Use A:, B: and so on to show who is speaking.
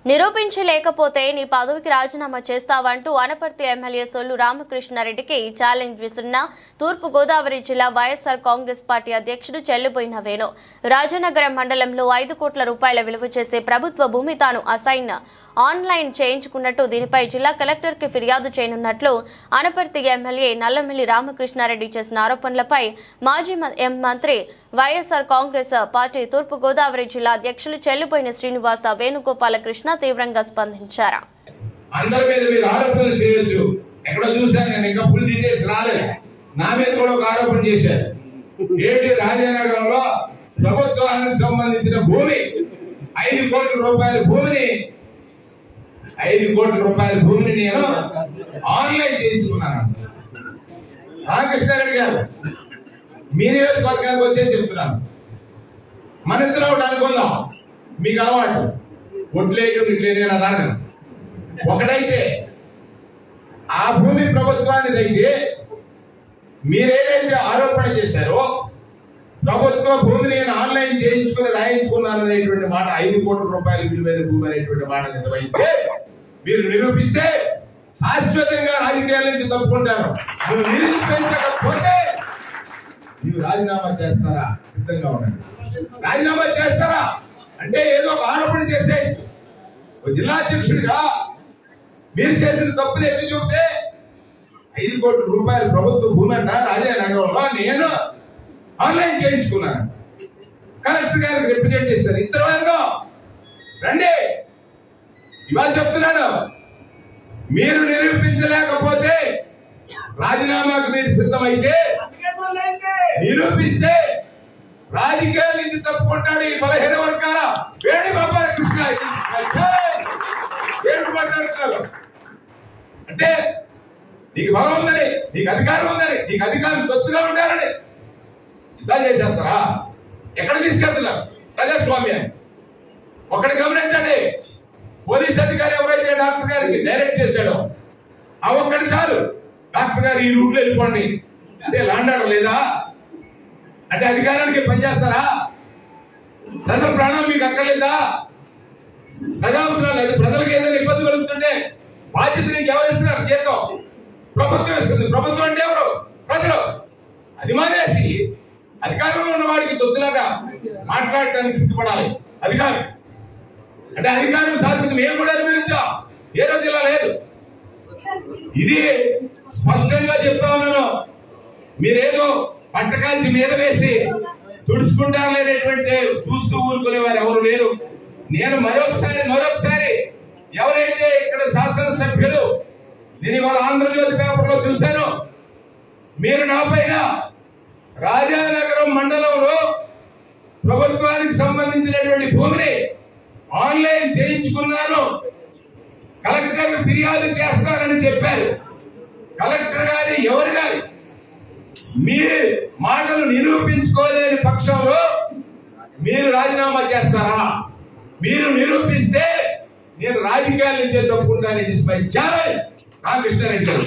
A: నిరూపించలేకపోతే నీ పదవికి రాజీనామా చేస్తావంటూ అనపర్తి ఎమ్మెల్యే సొల్లు రామకృష్ణారెడ్డికి ఛాలెంజ్ విసున్న తూర్పు గోదావరి జిల్లా వైఎస్ఆర్ కాంగ్రెస్ పార్టీ అధ్యక్షుడు చెల్లిపోయిన వేణు. రాజనగరం మండలంలో 5 కోట్ల రూపాయల విలువ చేసే ప్రభుత్వ భూమి తాను అసైన్ ఆన్లైన్ చేయించుకున్నట్టు దీనిపై జిల్లా కలెక్టర్కి ఫిర్యాదు చేయనున్నట్లు అనపర్తి ఎమ్మెల్యే నల్లమిల్లి రామకృష్ణారెడ్డి చేసిన ఆరోపణలపై మాజీ మంత్రి వైఎస్ఆర్ కాంగ్రెస్ పార్టీ తూర్పు గోదావరి జిల్లా అధ్యక్షులు చెల్లిపోయిన శ్రీనివాస వేణుగోపాలకృష్ణ తీవ్రంగా స్పందించారు.
B: అందరి మీద మీరు ఆరోపణలు చేయొచ్చు. ఎక్కడో చూశాను నేను, ఇంకా ఫుల్ డీటెయిల్స్ రాలేదు. నా మీద కూడా ఒక ఆరోపణ చేశారు. ఏంటి, రాజనగరంలో ప్రభుత్వానికి సంబంధించిన భూమి 5 కోట్ల రూపాయల భూమిని 5 కోట్ల రూపాయల భూమిని నేను ఆన్లైన్ చేయించుకున్నాను. రామకృష్ణారెడ్డి గారు, మీ నియోజకవర్గానికి వచ్చే చెప్తున్నాను. మన ఇద్దరు ఒకటి అనుకుందాం. మీకు అలవాటు ఒట్లేయటం ఇట్లేనే అది అడగను. ఒకటైతే ఆ భూమి ప్రభుత్వానికి అయితే మీరేదైతే ఆరోపణ చేశారో ప్రభుత్వ భూమిని నేను ఆన్లైన్ చేయించుకుని రాయించుకున్నాను అనేటువంటి మాట, 5 కోట్ల రూపాయల విలువైన భూమి అనేటువంటి మాట నిజమైతే మీరు నిరూపిస్తే శాశ్వతంగా రాజకీయాల నుంచి తప్పుకుంటారు. మీరు నిరూపించకపోతే మీరు రాజీనామా చేస్తారా? సిద్ధంగా ఉండండి. రాజీనామా చేస్తారా అంటే ఏదో ఒక ఆరోపణ చేసే జిల్లా అధ్యక్షుడిగా మీరు చేసిన తప్పుని ఎత్తి చూపితే 5 కోట్ల రూపాయల ప్రభుత్వ భూమి అంట రాజనగరంలో నేను ఆన్లైన్ చేయించుకున్నాను. కలెక్టర్ గారికి రిప్రజెంట్ చేస్తారు. ఇద్దరు వర్గం రండి. ఇవాళ చెప్తున్నాను, మీరు నిరూపించలేకపోతే రాజీనామాకు మీరు సిద్ధమైతే నిరూపిస్తే రాజకీయాల నుంచి తప్పుకుంటాడు ఈ 15 వర్గాల వేణుగోపాలకృష్ణ. ఏంటి మాట్లాడుతున్నారు అంటే నీకు బలం ఉందని, నీకు అధికారం ఉందని, నీకు అధికారం తొత్తుగా ఉండాలని యుద్ధాలు చేసేస్తారా? ఎక్కడ తీసుకెళ్తున్నారు ప్రజాస్వామ్యాన్ని? ఒకటి గమనించండి, పోలీస్ అధికారి ఎవరైతే డాక్టర్ గారికి డైరెక్ట్ చేశాడో ఆ ఒక్కటి చాలు. డాక్టర్ గారు ఈ రూట్లో వెళ్ళిపోండి అంటే లాండాడు లేదా అంటే అధికారానికి పనిచేస్తారా? ప్రజల ప్రాణం మీకు అక్కర్లేదా? ప్రజా అవసరాలు లేదు. ప్రజలకు ఏదైనా ఇబ్బంది కలుగుతుంటే బాధ్యత నీకు ఎవరు ఇస్తున్నారు? జీతం ప్రభుత్వం ఇస్తుంది. ప్రభుత్వం అంటే ఎవరు? ప్రజలు. అది మానేసి అధికారంలో ఉన్న వాడికి తొత్తులాగా మాట్లాడటానికి సిద్ధపడాలి. అధికారం అంటే అధికారం శాశ్వతం. మేము కూడా అనుభవించాం, ఏ రోజు ఇలా లేదు. ఇది స్పష్టంగా చెప్తా ఉన్నాను. మీరేదో పట్టకాల్చి మీద వేసి తుడుచుకుంటారనేటువంటి చూస్తూ ఊరుకునే వారు ఎవరు లేరు. నేను మరొకసారి ఎవరైతే ఇక్కడ శాసనసభ్యులు, నేను ఇవాళ ఆంధ్రజ్యోతి పేపర్లో చూశాను, మీరు నా పైన రాజానగరం మండలంలో ప్రభుత్వానికి సంబంధించినటువంటి భూమిని ఆన్లైన్ చేయించుకున్నాను, కలెక్టర్ ఫిర్యాదు చేస్తారని చెప్పారు. కలెక్టర్ గారి ఎవరు గారి మీ మాటలు నిరూపించుకోలేని పక్షంలో మీరు రాజీనామా చేస్తారా? మీరు నిరూపిస్తే నేను రాజకీయాల నుంచే తప్పుకుంటాను. It is my challenge Ramakrishna Reddy గారు.